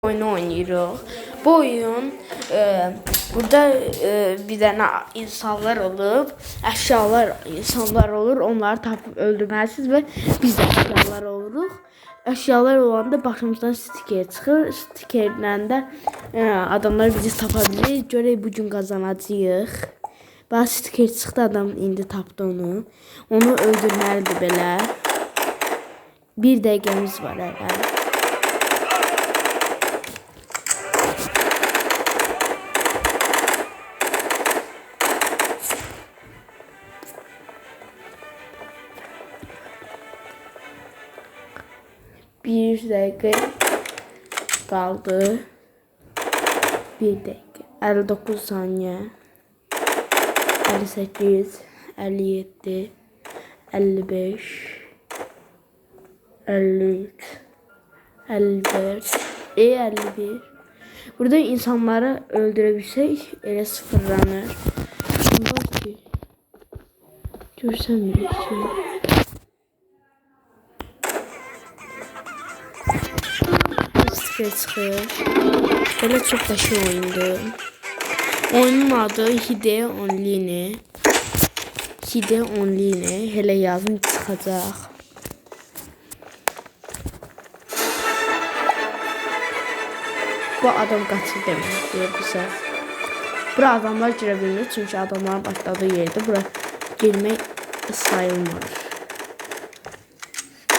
oyunu oynayırıq. Bu oyun burada bir dənə insanlar olub, insanlar olur, onları tapıb öldürməlisiniz və biz də əşyalar oluruq. Əşyalar olanda başımızdan stiker çıxır. Stikerlə də adamlar bizi tapa bilir. Görək bu gün qazanacağıq. Bana stiker çıxdı, adam indi tapdı onu. Onu öldürməlidir belə. 1 dəqiqəmiz var hələ. Bir dakika kaldı. Bir dakika. 59 saniye. 58, 57, 55, 53, 54, 51. Burada insanları öldürebilsek ele sıfırlanır. Bak ki. Görsem bir şey. Çıkıyor. Böyle çok başı oyundu. Oyunun adı Hideo Online. Hideo Online. Hele yazın çıkacak. Bu adam kaçır demek diyor bu ses. Bura adamlar girebilir çünkü adamların başladığı yerde bura girmek sayılmaz.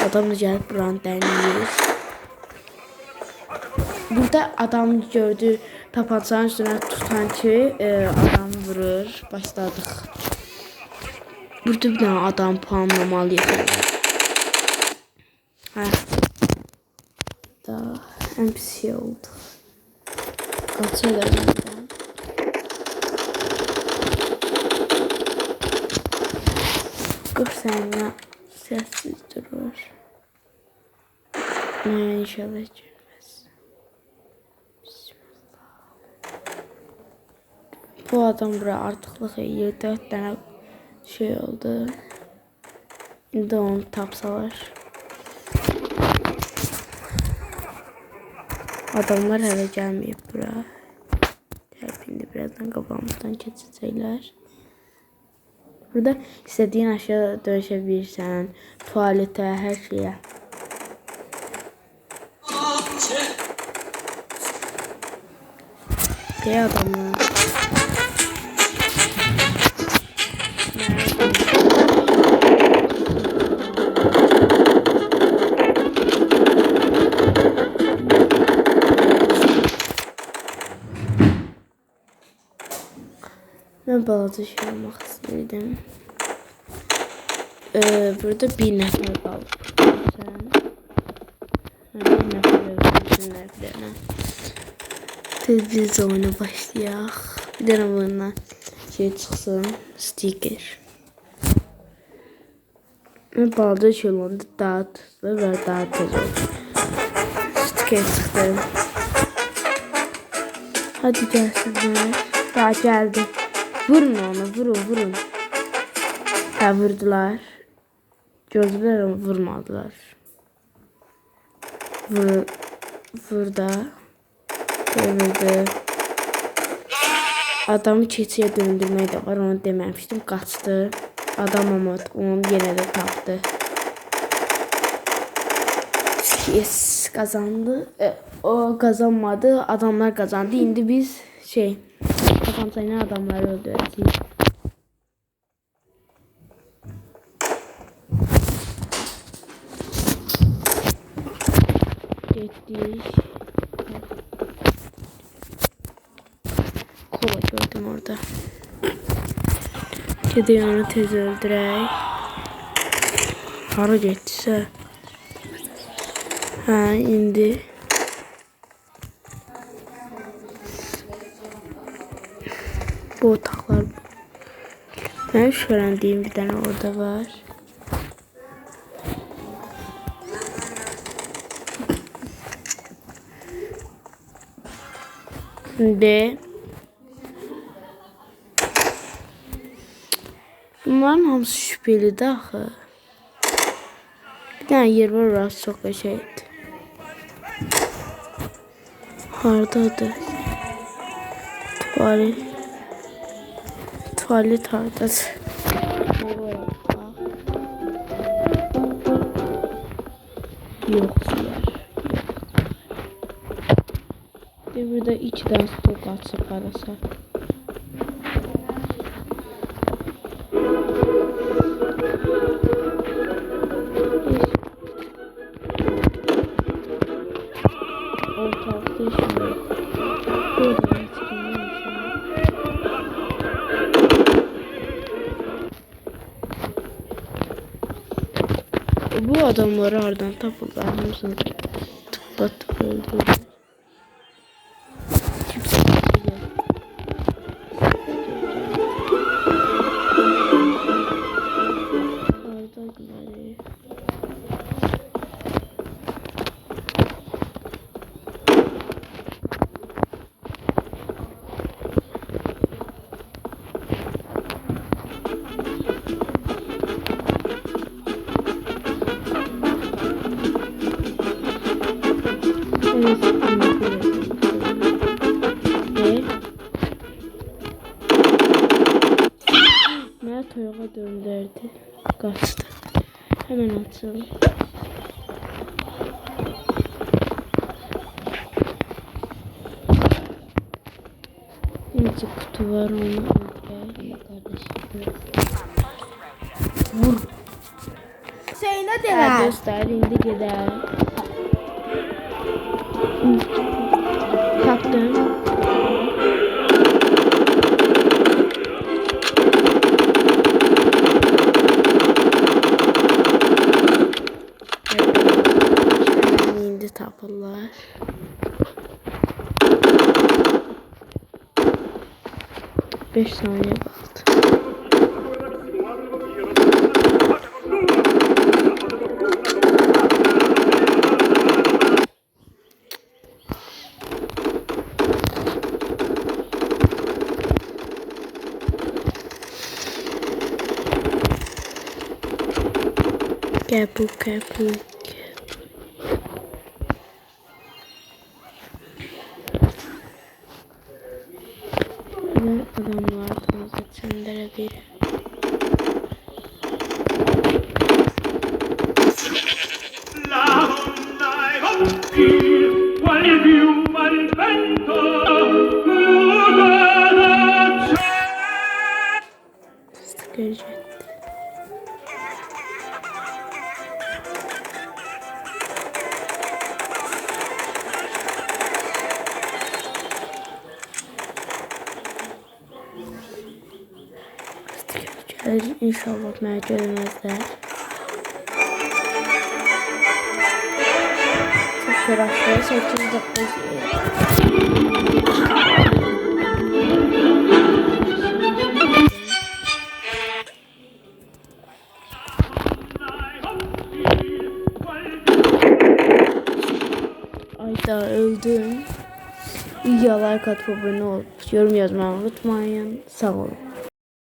Adam da gelip buranı deneyir. Burada adam gördü, tapancanın üstüne tutan ki adam vurur. Başladık. Burada bir tane adam puanlamalıyız. Da NPC oldu. Kaçalım buradan. Dur sen ya. Sessiz durur. İnşallah. Bu adam buraya artıqlıq eləyir. 4 dənə şey oldu. İndi onu tapsalar. Adamlar hələ gəlməyib bura. İndi birazdan qabağımızdan keçəcəklər. Burada istədiyin aşağı dönüşə bilirsən. Tualetə, hər şeyə. Şey adamlar. Ben balaca şey olmak istedim. Burada bir nefer kaldı. Bir nefer öldürsünler. Biz oyuna başlayaq. Bir dənə bundan şey çıxsın. Stiker. Balaca şey olanda dağıtdı və dağıtacaq. Stiker çıxdı. Hadi gəlsinlər. Daha gəldi. Vurun onu, vurun. Ha vurdular. Gördülər ama vurmadılar. Burada. Vurdu. Adamı keçiyə döndürmək də var, onu deməmişdim. Qaçdı. Adam ama onu yenə də tapdı. Yes, kazandı. O kazanmadı. Adamlar kazandı. İndi biz tapancayla adamları öldüreceğiz. Getdik. Kola gördüm orada. Gedək onu tez öldürək. Hara getdisə. İndi. Bu otaqlar. Ben şöhrəndiyim bir tane orada var. Şimdi bunların hamısı şüphelidir axı. Bir tane yer var, orası çok şeydi. Hardadır? Tuvalet hardadır? Yok yer. Bir burada içten stok atsa parası. Ortalıkta işim yok. Böyle bu adamları ardından tapırlar mısın? Tıklatıp öldürürler. Mert toyağa döndürdü. Kaçtı. Hemen açalım. İnce kutu var onu öldürelim kardeşim. Vur. Şeyine de ver. Dostlar indi gider. Kaptım. İndi tapırlar. Beş saniye kaldı. Gel bu. Bu adamlar zaten bir. Göreceğiz. İnşallah beni görmezler. Çok uğraşıyor. 8 dakika. Ayda öldüm. İyi like atıp abone olup yorum yazmayı unutmayın. Sağ olun.